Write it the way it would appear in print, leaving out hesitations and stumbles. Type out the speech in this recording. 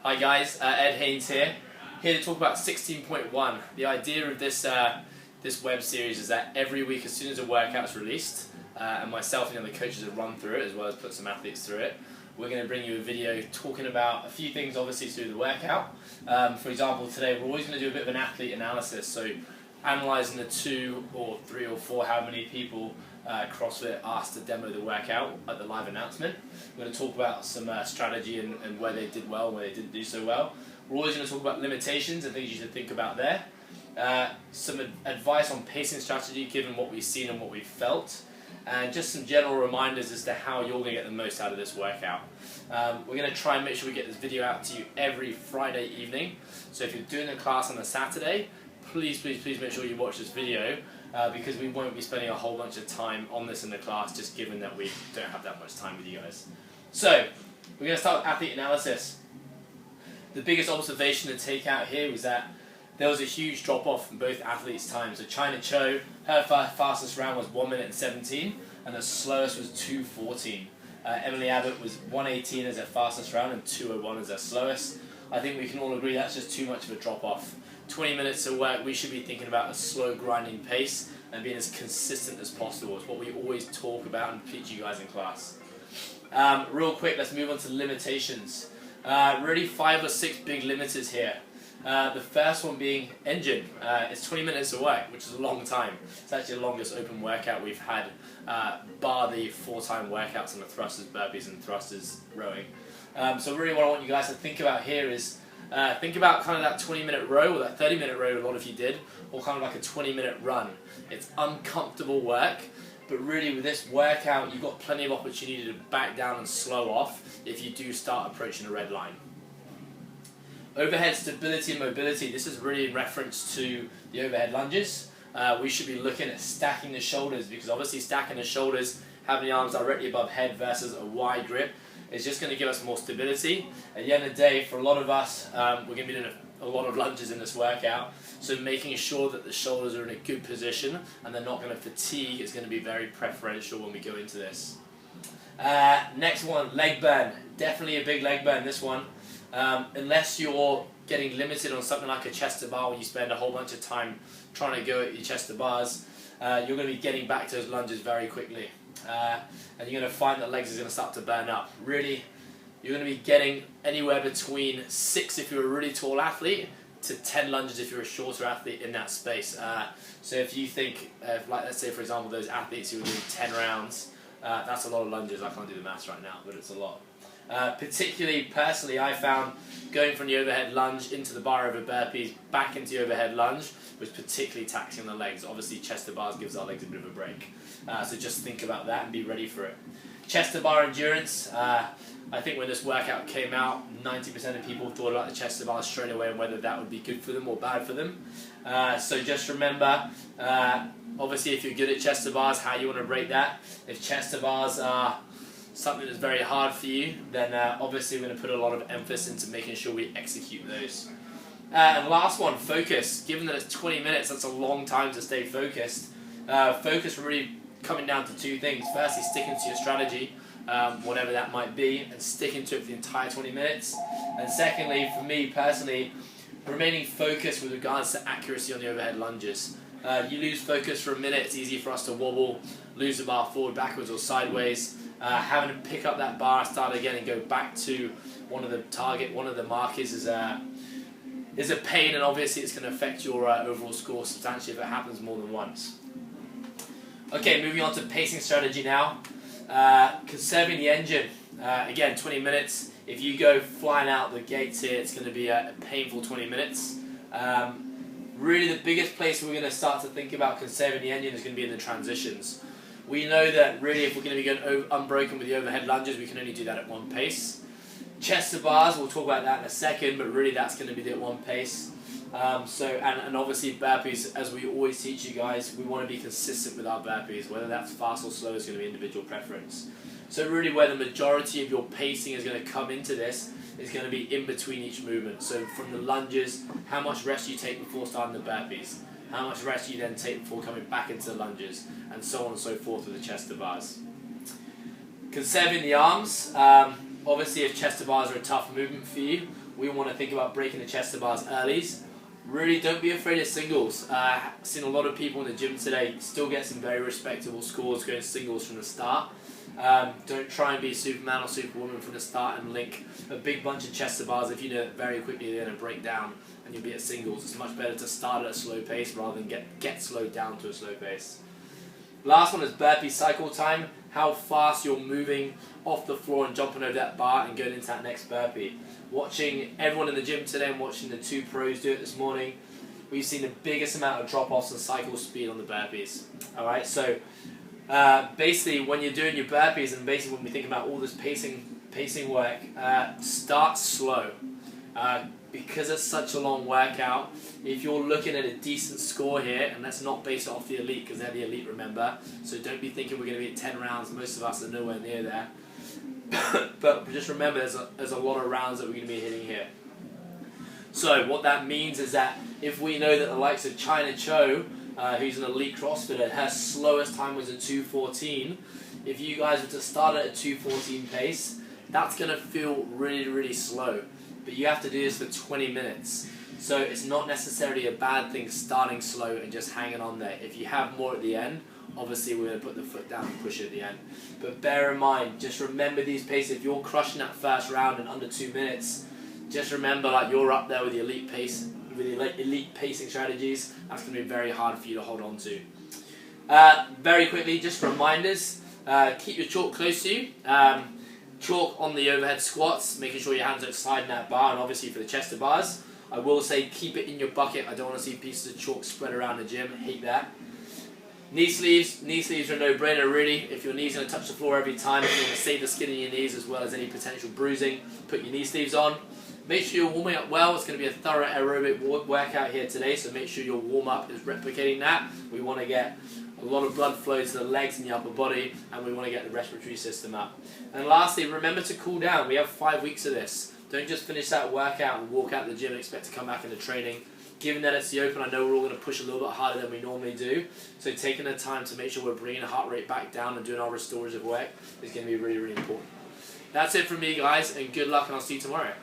Hi guys, Ed Haynes here to talk about 16.1. The idea of this web series is that every week as soon as a workout's released, and myself and the coaches have run through it as well as put some athletes through it, we're going to bring you a video talking about a few things obviously through the workout. For example, today we're always going to do a bit of an athlete analysis, so analysing the 2 or 3 or 4 how many people Crossfit asked to demo the workout at the live announcement. We're going to talk about some strategy and where they did well and where they didn't do so well. We're always going to talk about limitations and things you should think about there. Some advice on pacing strategy given what we've seen and what we've felt. And just some general reminders as to how you're going to get the most out of this workout. We're going to try and make sure we get this video out to you every Friday evening. So if you're doing a class on a Saturday, please make sure you watch this video because we won't be spending a whole bunch of time on this in the class, just given that we don't have that much time with you guys. So we're going to start with athlete analysis. The biggest observation to take out here was that there was a huge drop off in both athletes' time. So China Cho, her fastest round was 1 minute and 17, and the slowest was 2:14. Emily Abbott was 1:18 as her fastest round and 2:01 as her slowest. I think we can all agree that's just too much of a drop off. 20 minutes of work, we should be thinking about a slow grinding pace and being as consistent as possible. It's what we always talk about and teach you guys in class. Real quick, let's move on to limitations. Really 5 or 6 big limiters here. The first one being engine. It's 20 minutes of work, which is a long time. It's actually the longest open workout we've had, bar the 4-time workouts on the thrusters, burpees and thrusters rowing. So really what I want you guys to think about here is think about kind of that 20-minute row or that 30-minute row a lot of you did, or kind of like a 20-minute run. It's uncomfortable work, but really with this workout you've got plenty of opportunity to back down and slow off if you do start approaching a red line. Overhead stability and mobility, this is really in reference to the overhead lunges. We should be looking at stacking the shoulders, because obviously stacking the shoulders, having the arms directly above head versus a wide grip, is just going to give us more stability. At the end of the day, for a lot of us, we're going to be doing a lot of lunges in this workout, so making sure that the shoulders are in a good position and they're not going to fatigue is going to be very preferential when we go into this. Next one, leg burn. Definitely a big leg burn, this one. Unless you're getting limited on something like a chest to bar where you spend a whole bunch of time trying to go at your chest to bars, you're going to be getting back to those lunges very quickly. And you're going to find that legs are going to start to burn up. Really, you're going to be getting anywhere between 6 if you're a really tall athlete to 10 lunges if you're a shorter athlete in that space. So if you think, like let's say for example those athletes who are doing 10 rounds, that's a lot of lunges. I can't do the maths right now, but it's a lot. Particularly, personally, I found going from the overhead lunge into the bar over burpees back into the overhead lunge was particularly taxing on the legs. Obviously, chest to bars gives our legs a bit of a break. So just think about that and be ready for it. Chest to bar endurance. I think when this workout came out, 90% of people thought about the chest to bars straight away and whether that would be good for them or bad for them. So just remember, obviously, if you're good at chest to bars, how you want to rate that. If chest to bars are something that's very hard for you, then obviously we're going to put a lot of emphasis into making sure we execute those. And last one, focus. Given that it's 20 minutes, that's a long time to stay focused. Focus really coming down to 2 things. Firstly, sticking to your strategy, whatever that might be, and sticking to it for the entire 20 minutes. And secondly, for me personally, remaining focused with regards to accuracy on the overhead lunges. You lose focus for a minute, it's easy for us to wobble, lose the bar forward, backwards or sideways. Having to pick up that bar, start again and go back to one of the markers is a pain, and obviously it's going to affect your overall score substantially if it happens more than once. Okay, moving on to pacing strategy now. Conserving the engine. Again, 20 minutes. If you go flying out the gates here, it's going to be a painful 20 minutes. Really the biggest place we're going to start to think about conserving the engine is going to be in the transitions. We know that really if we're going to be going unbroken with the overhead lunges, we can only do that at one pace. Chest to bars, we'll talk about that in a second, but really that's going to be the at one pace. And obviously burpees, as we always teach you guys, we want to be consistent with our burpees. Whether that's fast or slow is going to be individual preference. So really where the majority of your pacing is going to come into this is going to be in between each movement. So from the lunges, how much rest you take before starting the burpees, how much rest you then take before coming back into the lunges, and so on and so forth with the chest to bars. Conserving the arms. Obviously, if chest to bars are a tough movement for you, we want to think about breaking the chest to bars early. Really don't be afraid of singles. I've seen a lot of people in the gym today still get some very respectable scores going singles from the start. Don't try and be Superman or Superwoman from the start and link a big bunch of chest to bars if you know that very quickly they're going to break down and you'll be at singles. It's much better to start at a slow pace rather than get slowed down to a slow pace. Last one is burpee cycle time. How fast you're moving off the floor and jumping over that bar and going into that next burpee. Watching everyone in the gym today and watching the 2 pros do it this morning, we've seen the biggest amount of drop-offs and cycle speed on the burpees. Alright, so basically when you're doing your burpees and basically when we think about all this pacing work, start slow. Because it's such a long workout, if you're looking at a decent score here, and that's not based off the elite because they're the elite, remember, so don't be thinking we're going to be at 10 rounds, most of us are nowhere near there. But just remember there's a lot of rounds that we're going to be hitting here. So what that means is that if we know that the likes of China Cho, who's an elite CrossFitter, her slowest time was a 2:14, if you guys were to start at a 2:14 pace, that's going to feel really, really slow. But you have to do this for 20 minutes. So it's not necessarily a bad thing starting slow and just hanging on there. If you have more at the end, obviously we're going to put the foot down and push it at the end. But bear in mind, just remember these paces. If you're crushing that first round in under 2 minutes, just remember like you're up there with the elite pace, with the elite pacing strategies. That's going to be very hard for you to hold on to. Very quickly, just reminders. Keep your chalk close to you. Chalk on the overhead squats, making sure your hands don't slide in that bar, and obviously for the chest to bars. I will say keep it in your bucket. I don't want to see pieces of chalk spread around the gym. Hate that. Knee sleeves are a no-brainer really. If your knee's going to touch the floor every time, if you want to save the skin in your knees as well as any potential bruising, put your knee sleeves on. Make sure you're warming up well. It's going to be a thorough aerobic workout here today, so make sure your warm-up is replicating that. We want to get a lot of blood flow to the legs and the upper body, and we want to get the respiratory system up. And lastly, remember to cool down. We have 5 weeks of this. Don't just finish that workout and walk out the gym and expect to come back into training. Given that it's the open, I know we're all going to push a little bit harder than we normally do. So taking the time to make sure we're bringing the heart rate back down and doing our restorative work is going to be really, really important. That's it from me, guys, and good luck, and I'll see you tomorrow.